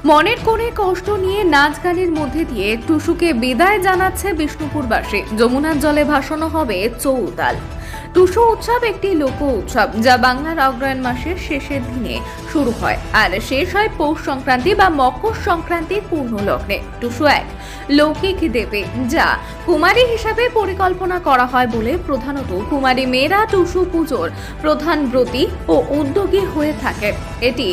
মনের কোণে কষ্ট নিয়ে নাচ গানের মধ্যে দিয়ে টুসুকে বিদায় জানাচ্ছে বিষ্ণুপুরবাসী। যমুনার জলে ভাসানো হবে চৌতাল। টুসু উৎসব একটি লোক উৎসব যা বাংলার অগ্রহায়ণ মাসের শেষের দিনে শুরু হয় আর শেষ হয় পৌষ সংক্রান্তি বা মকর সংক্রান্তির পূর্ণ লগ্নে। টুসু এক লৌকিক দেবী যা কুমারী হিসাবে পরিকল্পনা করা হয় বলে প্রধানত কুমারী মেয়েরা টুসু পুজোর প্রধান ব্রতী ও উদ্যোগী হয়ে থাকে। এটি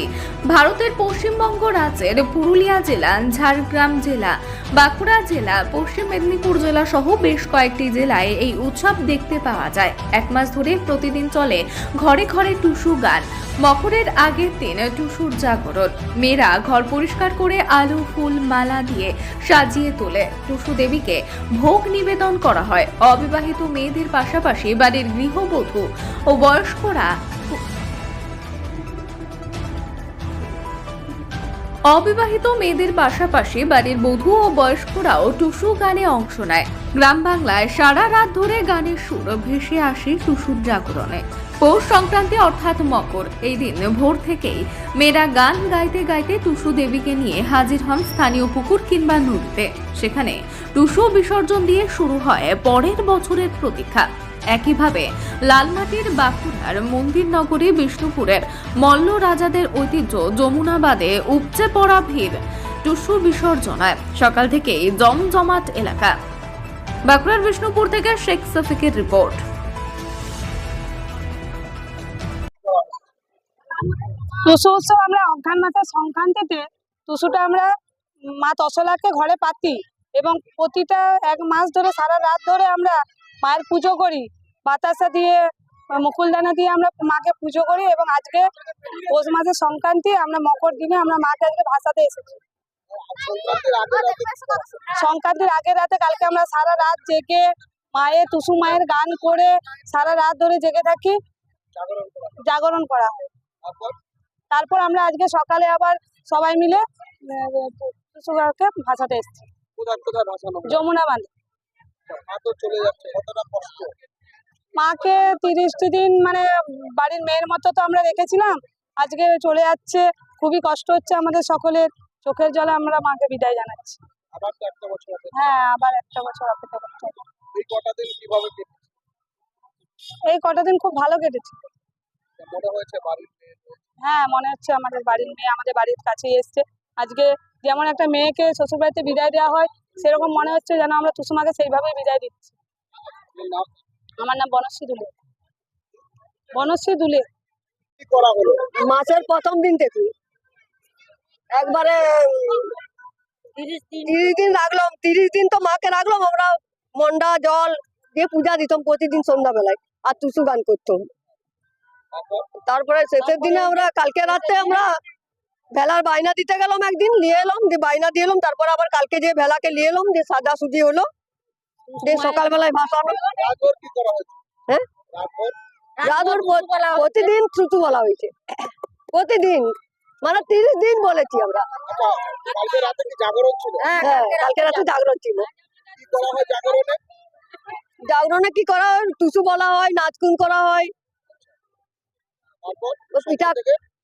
ভারতের পশ্চিমবঙ্গ রাজ্যের পুরুলিয়া জেলা, ঝাড়গ্রাম জেলা, বাঁকুড়া জেলা, পশ্চিম মেদিনীপুর জেলা সহ বেশ কয়েকটি জেলায় এই উৎসব দেখতে পাওয়া যায়। এক মাস ধরে প্রতিদিন চলে ঘরে ঘরে টুসু গান। মকরের আগের দিন টুসুর জাগরণ। মেয়েরা ঘর পরিষ্কার করে আলু ফুল মালা দিয়ে সাজিয়ে তোলে। টুসু দেবীকে ভোগ নিবেদন করা হয়। অবিবাহিত মেয়েদের পাশাপাশি বাড়ির গৃহবধূ ও বয়স্করা অবিবাহিত মেয়েদের পাশাপাশি বাড়ির বধূ ও বয়স্করাও টুসু গানে অংশ নেয়। গ্রাম বাংলায় সারা রাত ধরে গানের সুর ভেসে আসে টুসুর জাগরণে। পৌষ সংক্রান্তি অর্থাৎ মকর, এই দিন ভোর থেকেই মেয়েরা গান গাইতে গাইতে টুসু দেবীকে নিয়ে হাজির হন স্থানীয় পুকুর কিংবা নদীতে। সেখানে টুসু বিসর্জন দিয়ে শুরু হয় পরের বছরের প্রতীক্ষা। একইভাবে লালমাটির বাঁকুড়ার মন্দির নগরী বিষ্ণুপুরের মল্ল রাজাদের ঐতিহ্য যমুনা বাদে উপচে পড়া ভিড় টুসু বিসর্জনায়। সকাল থেকেই জমজমাট এলাকা। বাঁকুড়ার বিষ্ণুপুর থেকে শেখ সফিকের রিপোর্ট। টুসু উৎসব আমরা অঘ্রাণ মাসের সংক্রান্তিতে টুসুটা আমরা মা তসলাকে ঘরে পাতি এবং প্রতিটা এক মাস ধরে সারা রাত ধরে আমরা মায়ের পুজো করি। বাতাসা দিয়ে মুকুলদানা দিয়ে আমরা মাকে পুজো করি এবং আজকে পৌষ মাসের সংক্রান্তি আমরা মকর দিনে আমরা মাকে আজকে ভাসাতে এসেছি। সংক্রান্তির আগের রাতে কালকে আমরা সারা রাত জেগে মায়ের টুসু মায়ের গান করে সারা রাত ধরে জেগে থাকি, জাগরণ করা হয়। তারপর আমরা আজকে সকালে আবার সবাই মিলে টুসুকে ভাসাতে এসেছি যমুনা বাঁধে। মাকে 30টি দিন মানে বাড়ির মেয়ের মতো তো আমরা রেখেছিলাম, আজকে চলে যাচ্ছে, খুবই কষ্ট হচ্ছে আমাদের সকলের। চোখের জলে আমরা মাকে বিদায় জানাচ্ছি। হ্যাঁ, আবার একটা বছর অপেক্ষা করতে হবে। এই কটা দিন খুব ভালো কেটেছে। হ্যাঁ, মনে হচ্ছে আমাদের বাড়ির মেয়ে আমাদের বাড়ির কাছেই এসছে। আজকে যেমন একটা মেয়েকে শ্বশুরবাড়িতে বিদায় দেওয়া হয় সেরকম মনে হচ্ছে যেন আমরা টুসুমাকে সেইভাবেই বিদায় দিচ্ছি। আমার নাম বনশ্রী দুলে। বনশ্রী দুলে। মাসের প্রথম দিন থেকে একবারে 30 দিন রাখলাম। 30 দিন তো মাকে রাখলাম আমরা, মন্ডা জল দিয়ে পূজা দিতাম প্রতিদিন সন্ধ্যাবেলায় আর টুসু গান করতাম। তারপরে শেষের দিনে আমরা কালকে রাতে আমরা ভেলার বাইনা দিতে গেলাম, একদিন নিয়ে এলাম, দিয়ে বাইনা দিয়ে এলাম। তারপর আবার কালকে যে ভেলাকে নিয়ে এলাম, দিয়ে সাজা সুজি হলো, দিয়ে সকালবেলায় ভাসানো। হ্যাঁ, রাধুর প্রতিদিন টুসু বলা হয়েছে, প্রতিদিন মানে 30 দিন বলেছি আমরা। হ্যাঁ, কালকে রাতে জাগরণ ছিল। জাগরণে কি করা হয়, টুসু বলা হয়, নাচকুন করা হয়,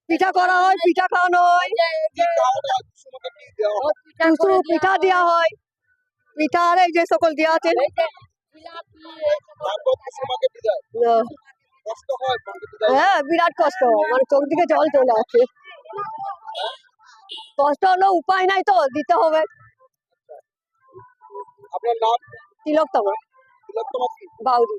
পিঠা করা হয়, পিঠা খাওয়ানো হয়, টুসু পিঠা দেওয়া হয়, পিঠা আর এই যে সকল দেওয়া আছে। হ্যাঁ, বিরাট কষ্ট হয়, মানে চোখ দিকে জল চলে আসে। কষ্ট হলো, উপায় নাই তো, দিতে হবে। তিলোত্তমা বাউরি।